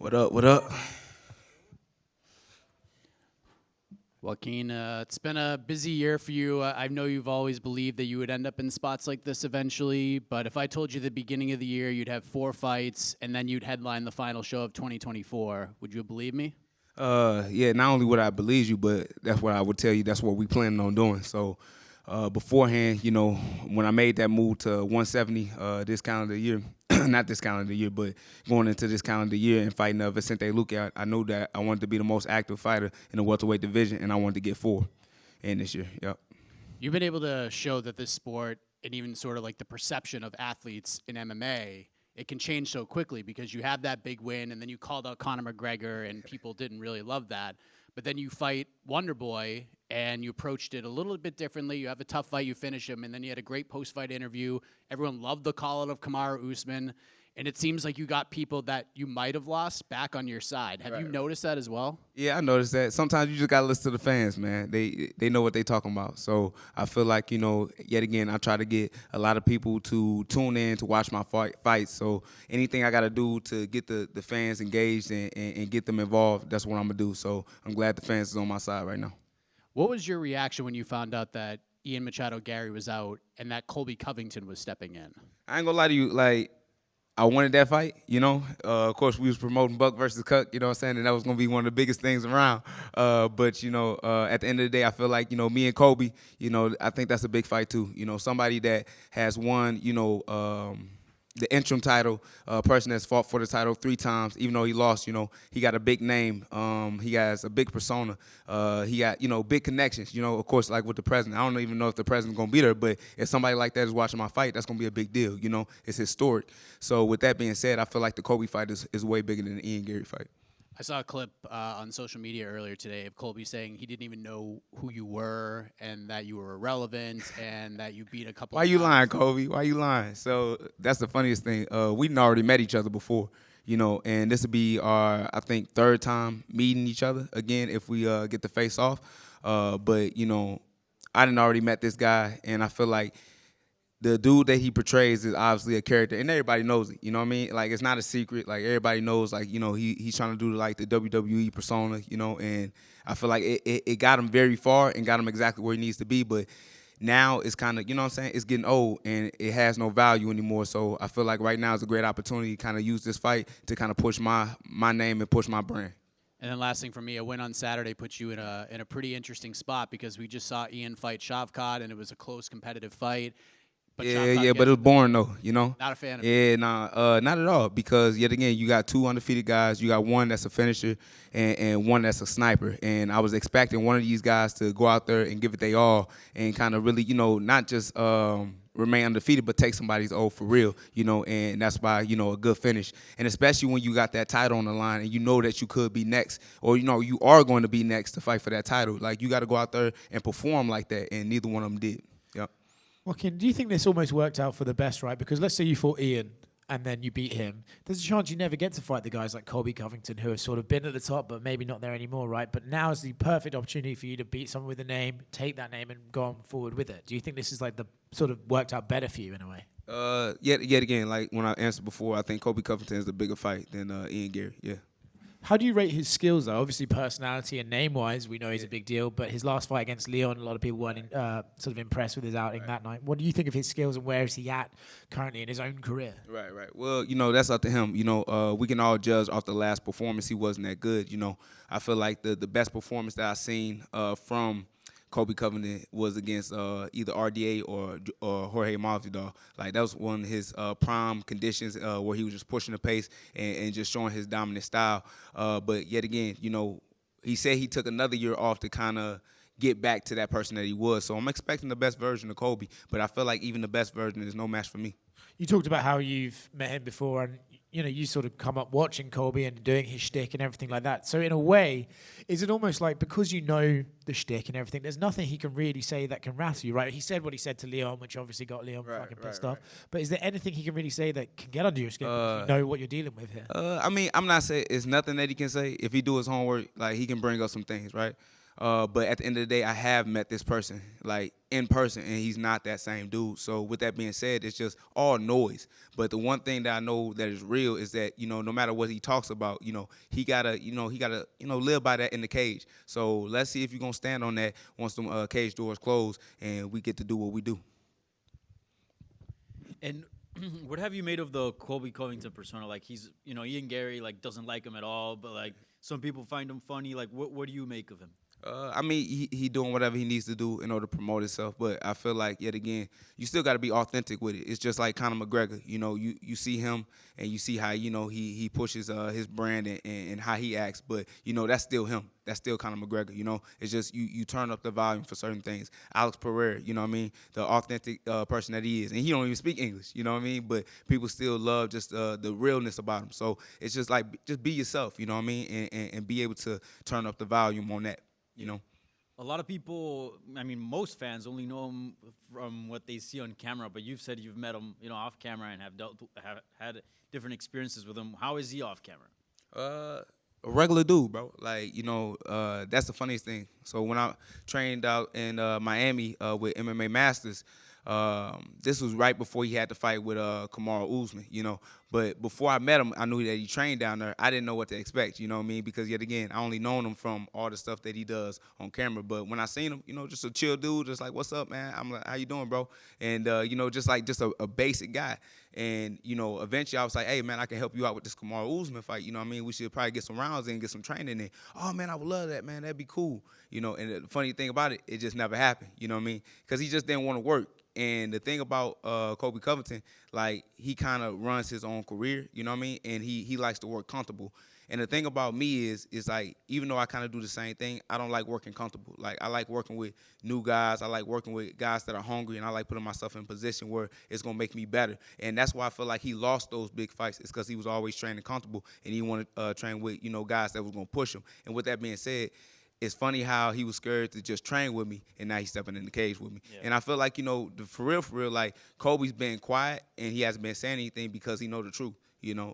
What up? What up? Joaquin, it's been a busy year for you. I know you've always believed that you would end up in spots like this eventually, but if I told you the beginning of the year you'd have 4 fights and then you'd headline the final show of 2024, would you believe me? Yeah, not only would I believe you, but that's what I would tell you. That's what we planning on doing. So beforehand, when I made that move to 170 this calendar year, not this calendar year, but going into this calendar year and fighting Vicente Luque, I knew that I wanted to be the most active fighter in the welterweight division, and I wanted to get 4 in this year. Yep. You've been able to show that this sport and even sort of like the perception of athletes in MMA, it can change so quickly because you have that big win and then you called out Conor McGregor and people didn't really love that. But then you fight Wonder Boy and you approached it a little bit differently. You have a tough fight, you finish him, and then you had a great post-fight interview. Everyone loved the call-out of Kamaru Usman, and it seems like you got people that you might have lost back on your side. Have you noticed that as well? Yeah, I noticed that. Sometimes you just got to listen to the fans, man. They know what they talking about. So I feel like, yet again, I try to get a lot of people to tune in to watch my fights. So anything I got to do to get the fans engaged and get them involved, that's what I'm going to do. So I'm glad the fans is on my side right now. What was your reaction when you found out that Ian Machado Gary was out and that Colby Covington was stepping in? I ain't going to lie to you, I wanted that fight, Of course, we was promoting Buck versus Cuck, you know what I'm saying? And that was going to be one of the biggest things around. But, at the end of the day, I feel like, me and Kobe, I think that's a big fight too. Somebody that has won, the interim title, person that's fought for the title 3 times, even though he lost, he got a big name. He has a big persona. He got, big connections, of course, like with the president. I don't even know if the president's going to be there, but if somebody like that is watching my fight, that's going to be a big deal, It's historic. So with that being said, I feel like the Kobe fight is way bigger than the Ian Gary fight. I saw a clip on social media earlier today of Colby saying he didn't even know who you were and that you were irrelevant and that you beat a couple Why you lying, Colby? Why you lying? So that's the funniest thing. We'd already met each other before, and this would be our, I think, 3rd time meeting each other again if we get to face off. But, I didn't already met this guy, and I feel like the dude that he portrays is obviously a character, and everybody knows it. You know what I mean? Like, it's not a secret. Like, everybody knows, like, he's trying to do, like, the WWE persona, and I feel like it got him very far and got him exactly where he needs to be. But now it's kind of, it's getting old, and it has no value anymore. So I feel like right now is a great opportunity to kind of use this fight to kind of push my name and push my brand. And then last thing for me, a win on Saturday puts you in a pretty interesting spot because we just saw Ian fight Shavkat, and it was a close competitive fight. But but it was boring though, Not a fan of it. Yeah, not at all. Because yet again, you got 2 undefeated guys. You got one that's a finisher and one that's a sniper. And I was expecting one of these guys to go out there and give it their all and kind of really, not just remain undefeated, but take somebody's O for real, and that's by, a good finish. And especially when you got that title on the line and you know that you could be next or, you are going to be next to fight for that title. Like, you got to go out there and perform like that, and neither one of them did. Yep. Joaquin, do you think this almost worked out for the best, right? Because let's say you fought Ian and then you beat him. There's a chance you never get to fight the guys like Colby Covington who have sort of been at the top but maybe not there anymore, right? But now is the perfect opportunity for you to beat someone with a name, take that name and go on forward with it. Do you think this is like the sort of worked out better for you in a way? Yet again, like when I answered before, I think Colby Covington is a bigger fight than Ian Gary, yeah. How do you rate his skills, though? Obviously, personality and name-wise, we know he's a big deal. But his last fight against Leon, a lot of people weren't sort of impressed with his outing that night. What do you think of his skills, and where is he at currently in his own career? Right. Well, that's up to him. We can all judge off the last performance. He wasn't that good. I feel like the best performance that I've seen from Colby Covington was against either RDA or Jorge Masvidal. Like, that was one of his prime conditions where he was just pushing the pace and just showing his dominant style. But yet again, he said he took another year off to kind of get back to that person that he was. So I'm expecting the best version of Colby, but I feel like even the best version is no match for me. You talked about how you've met him before and you sort of come up watching Colby and doing his shtick and everything like that. So in a way, is it almost like because you know the shtick and everything, there's nothing he can really say that can rattle you, right? He said what he said to Leon, which obviously got Leon fucking pissed off. But is there anything he can really say that can get under your skin because you know what you're dealing with here? I mean, I'm not saying it's nothing that he can say. If he do his homework, like, he can bring up some things, right? But at the end of the day, I have met this person like in person, and he's not that same dude. So with that being said, it's just all noise. But the one thing that I know that is real is that no matter what he talks about, he gotta live by that in the cage. So let's see if you're gonna stand on that once the cage doors close and we get to do what we do. And what have you made of the Colby Covington persona? Like he's, Ian Gary like doesn't like him at all, but like some people find him funny. Like what do you make of him? I mean, he doing whatever he needs to do in order to promote himself. But I feel like, yet again, you still got to be authentic with it. It's just like Conor McGregor. You see him and you see how, he pushes his brand and how he acts. But, that's still him. That's still Conor McGregor. It's just you turn up the volume for certain things. Alex Pereira, the authentic person that he is. And he don't even speak English, But people still love just the realness about him. So it's just like, just be yourself, and be able to turn up the volume on that. A lot of people, I mean, most fans only know him from what they see on camera. But you've said you've met him, off camera and have had different experiences with him. How is he off camera? A regular dude, bro. Like, that's the funniest thing. So when I trained out in Miami with MMA Masters, this was right before he had to fight with Kamaru Usman, But before I met him, I knew that he trained down there. I didn't know what to expect, you know what I mean? Because, yet again, I only known him from all the stuff that he does on camera. But when I seen him, just a chill dude, just like, what's up, man? I'm like, how you doing, bro? And, just a basic guy. And, eventually I was like, hey, man, I can help you out with this Kamaru Usman fight. You know what I mean? We should probably get some rounds in, get some training in. Oh, man, I would love that, man. That'd be cool. And the funny thing about it, it just never happened. You know what I mean? Because he just didn't want to work. And the thing about Colby Covington, like, he kind of runs his own career, you know what I mean? And he likes to work comfortable. And the thing about me is like, even though I kind of do the same thing, I don't like working comfortable. Like, I like working with new guys. I like working with guys that are hungry, and I like putting myself in a position where it's going to make me better. And that's why I feel like he lost those big fights. It's because he was always training comfortable, and he wanted to train with, guys that was going to push him. And with that being said, it's funny how he was scared to just train with me, and now he's stepping in the cage with me. Yeah. And I feel like, for real, like, Kobe's been quiet, and he hasn't been saying anything because he know the truth.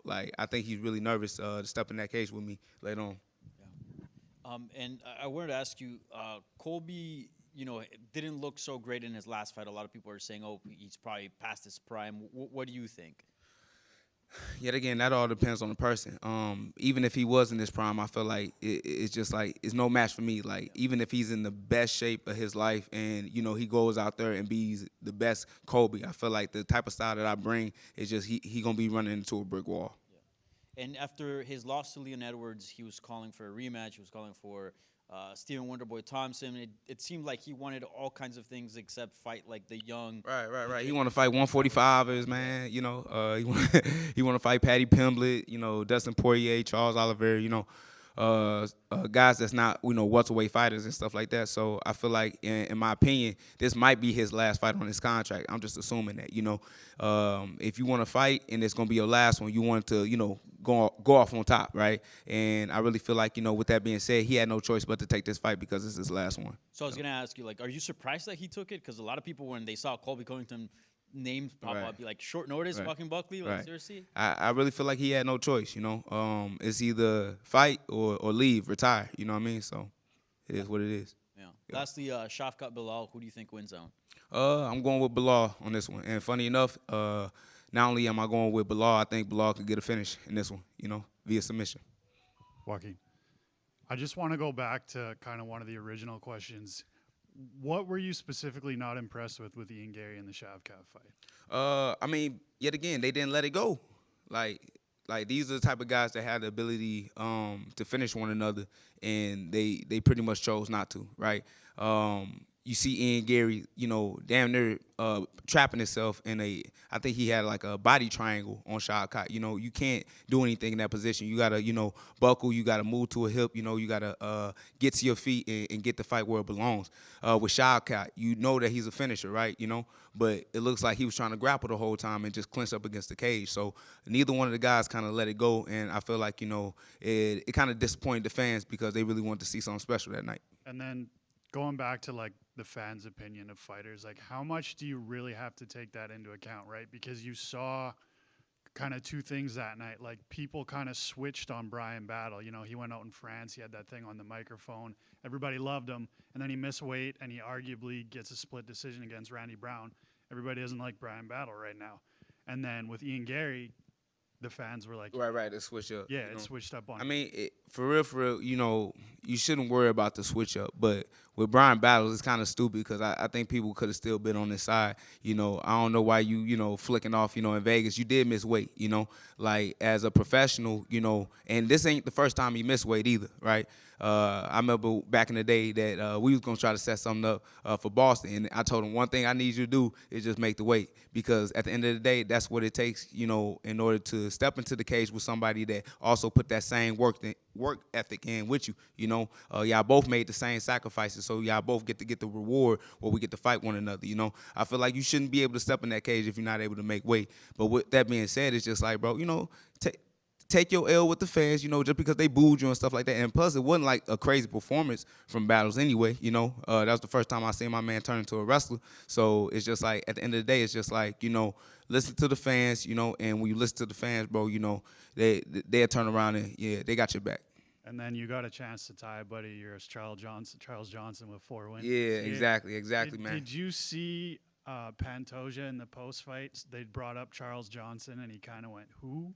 Like, I think he's really nervous to step in that cage with me later on. Yeah. And I wanted to ask you, Colby, didn't look so great in his last fight. A lot of people are saying, oh, he's probably past his prime. What do you think? Yet again, that all depends on the person. Even if he was in his prime, I feel like it's just like it's no match for me. Like, even if he's in the best shape of his life and, he goes out there and be the best Kobe, I feel like the type of style that I bring is just he going to be running into a brick wall. Yeah. And after his loss to Leon Edwards, he was calling for a rematch. He was calling for Stephen Wonderboy Thompson. It seemed like he wanted all kinds of things except fight like the young. Right. He want to fight 145ers, man. He want to fight Patty Pimblett, Dustin Poirier, Charles Oliveira, guys that's not, welterweight fighters and stuff like that. So I feel like, in my opinion, this might be his last fight on his contract. I'm just assuming that, if you want to fight and it's going to be your last one, you want to, go off on top, right? And I really feel like, with that being said, he had no choice but to take this fight because it's his last one. So I was going to ask you, like, are you surprised that he took it? Because a lot of people, when they saw Colby Covington names pop up, be like, short notice, Joaquin Buckley, like, seriously? I really feel like he had no choice, It's either fight or leave, retire, you know what I mean? So it is what it is. Yeah. Lastly, Shafkat Bilal, who do you think wins out? I'm going with Bilal on this one. And funny enough, not only am I going with Bilal, I think Bilal could get a finish in this one, via submission. Joaquin, I just want to go back to kind of one of the original questions. What were you specifically not impressed with Ian Gary in the Shavkat fight? I mean, yet again, they didn't let it go. Like these are the type of guys that had the ability to finish one another, and they pretty much chose not to, right? You see Ian Gary, damn near trapping himself in I think he had like a body triangle on Shavkat. You can't do anything in that position. You got to, buckle. You got to move to a hip. You got to get to your feet and get the fight where it belongs. With Shavkat, you know that he's a finisher, right? But it looks like he was trying to grapple the whole time and just clinch up against the cage. So neither one of the guys kind of let it go. And I feel like, it kind of disappointed the fans because they really wanted to see something special that night. And then going back to, like, the fans' opinion of fighters, like, how much do you really have to take that into account, right? Because you saw kind of two things that night. Like, people kind of switched on Brian Battle. You know, he went out in France. He had that thing on the microphone. Everybody loved him. And then he missed weight, and he arguably gets a split decision against Randy Brown. Everybody doesn't like Brian Battle right now. And then with Ian Gary, the fans were like, Right, it switch up. yeah, you know? it switched up on I mean, for real, you know, you shouldn't worry about the switch up. But with Brian Battles, it's kind of stupid because I think people could have still been on this side. You know, I don't know why you know, flicking off, you know, in Vegas. You did miss weight, you know. Like, as a professional, you know, and this ain't the first time he missed weight either, right? I remember back in the day that we was going to try to set something up for Boston. And I told him, one thing I need you to do is just make the weight. Because at the end of the day, that's what it takes, you know, in order to step into the cage with somebody that also put that same work ethic in with you. You know, y'all both made the same sacrifices, so y'all both get the reward where we get to fight one another. You know, I feel like you shouldn't be able to step in that cage if you're not able to make weight. But with that being said, it's just like, bro, you know, take your L with the fans, you know, just because they booed you and stuff like that. And plus, it wasn't like a crazy performance from Battles anyway, you know. That was the first time I seen my man turn into a wrestler. So it's just like, at the end of the day, it's just like, you know, listen to the fans, you know, and when you listen to the fans, bro, you know, they'll turn around and, yeah, they got your back. And then you got a chance to tie a buddy of yours, Charles Johnson with 4 wins. Yeah, exactly, man. Did you see Pantoja in the post fight? They brought up Charles Johnson, and he kind of went, "Who?"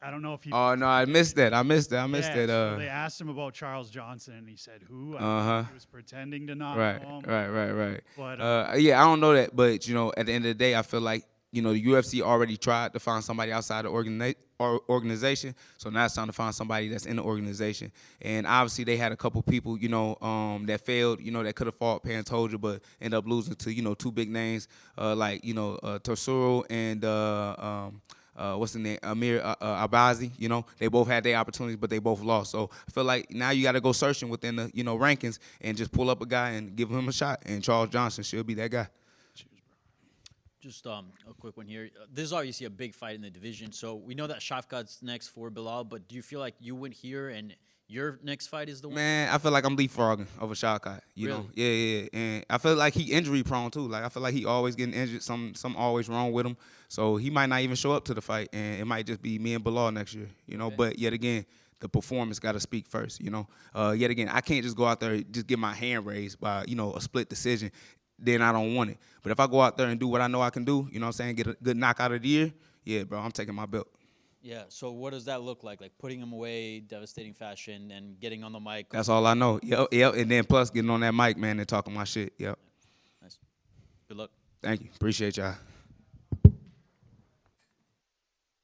I don't know if he. Oh no, I missed that. So they asked him about Charles Johnson, and he said, "Who?" I think he was pretending to not know him. Right. But yeah, I don't know that, but you know, at the end of the day, I feel like, you know, the UFC already tried to find somebody outside the organization, so now it's time to find somebody that's in the organization. And obviously, they had a couple people, you know, that failed, you know, that could have fought Pantoja, but ended up losing to, you know, two big names, like, you know, Tosuro and what's the name, Amir Abazi. You know, they both had their opportunities, but they both lost. So I feel like now you got to go searching within the, you know, rankings and just pull up a guy and give him a shot. And Charles Johnson should be that guy. Just a quick one here. This is obviously a big fight in the division. So we know that Shafkat's next for Bilal, but do you feel like you went here and your next fight is the one? Man, I feel like I'm leapfrogging over Shafkat. You know, yeah. And I feel like he injury prone too. Like, I feel like he always getting injured. Some always wrong with him. So he might not even show up to the fight, and it might just be me and Bilal next year. You know, but yet again, the performance got to speak first. You know, yet again, I can't just go out there and just get my hand raised by, you know, a split decision. Then I don't want it. But if I go out there and do what I know I can do, you know what I'm saying, get a good knockout of the year, yeah, bro, I'm taking my belt. Yeah, so what does that look like? Like putting him away, devastating fashion, and getting on the mic? That's all I know. Yep, and then plus getting on that mic, man, and talking my shit. Yep. Nice. Good luck. Thank you. Appreciate y'all.